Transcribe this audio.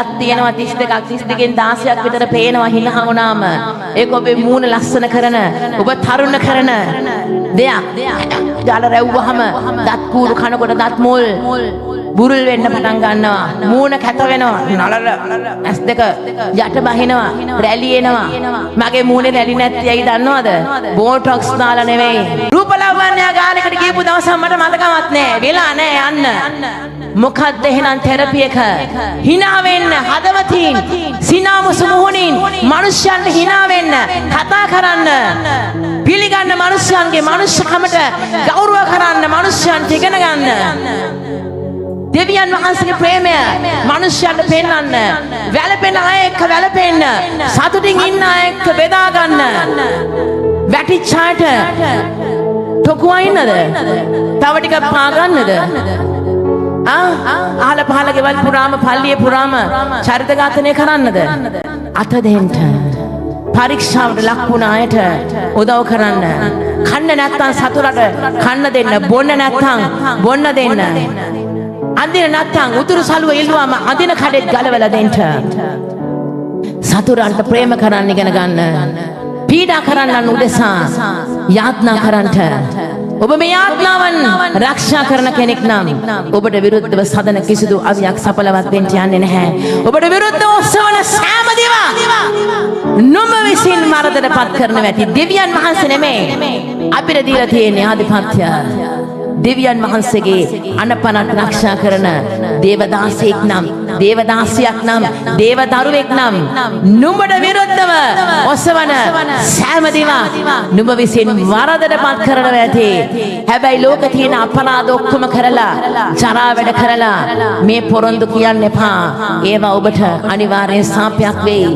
දත් තියෙනවා 32ක් 32කින් 16ක් විතර පේනවා හිනා වුණාම ඒක ඔබේ මූණ ලස්සන කරන ඔබ තරුණ කරන දෙයක් ජල රැව්වහම දත් කූරු කනකොට දත් මුල් බුරුල් වෙන්න පටන් ගන්නවා මූණ කැත වෙනවා නලල ඇස් දෙක යට බහිනවා රැලි එනවා මගේ මූණේ රැලි නැති ඇයි දන්නවද බෝටොක්ස් දාලා නෙවෙයි රූපලාවන්‍ය ගානකට ගියපු දවසක් මට මතකවත් නෑ වෙලා නෑ යන්න මොකද්ද එහෙනම් තෙරපි එක hina වෙන්න හදවතින් සිනාමුසු මුහුණින් මිනිස්යන්ට hina වෙන්න කතා කරන්න පිළිගන්න මිනිස්යන්ගේ මනුෂ්‍යකමට ගෞරව කරන්න මිනිස්යන්ට ඉගෙන ගන්න දෙවියන් වහන්සේගේ ප්‍රේමය මිනිස්යන්ට පෙන්වන්න වැළපෙන අය එක්ක වැළපෙන්න සතුටින් ඉන්න අය එක්ක බෙදා ගන්න වැටිච්ච අයට ටොකුවා ඉන්නද තව ටිකක් පා ගන්නද අහල පහල ගෙවල් පුරාම පල්ලියේ පුරාම චරිත ඝාතනය කරන්නද අත දෙන්න පරීක්ෂාවට ලක් වුණ අයට උදව් කරන්න කන්න නැත්තම් සතුරට කන්න දෙන්න බොන්න නැත්තම් බොන්න දෙන්න අඳින නැත්තම් උතුරු සළුව ඉල්ලුවාම අඳින කඩෙත් ගලවලා දෙන්න සතුරන්ට ප්‍රේම කරන්න ඉගෙන ගන්න පීඩා කරන්නන් උදෙසා යාත්නා කරන්නට ඔබ මේ යාත්නාවන් ආරක්ෂා කරන කෙනෙක් නම් ඔබට විරුද්ධව සදන කිසිදු අවියක් සඵලවත් වෙන්න යන්නේ නැහැ ඔබට විරුද්ධව ඔස්සවන සෑම දිවා නුඹ විසින් මරදටපත් කරන වැටි දෙවියන් වහන්සේ නෙමෙයි අපිට දීලා තියෙන ආධිපත්‍ය දෙවියන් වහන්සේගේ අනපනත් ආරක්ෂා කරන දේවදාසයෙක් නම් දේවදාසියක් නම් දේවදරුවෙක් නම් නුඹට විරුද්ධව ඔසවන සෑම දිවා නුඹ විසින් වරදටපත් කරනවා ඇති හැබැයි ලෝකේ තියෙන අපරාධ ඔක්කොම කරලා ජරා වැඩ කරලා මේ පොරොන්දු කියන්න එපා ඒවා ඔබට අනිවාර්යෙන් සාපයක් වෙයි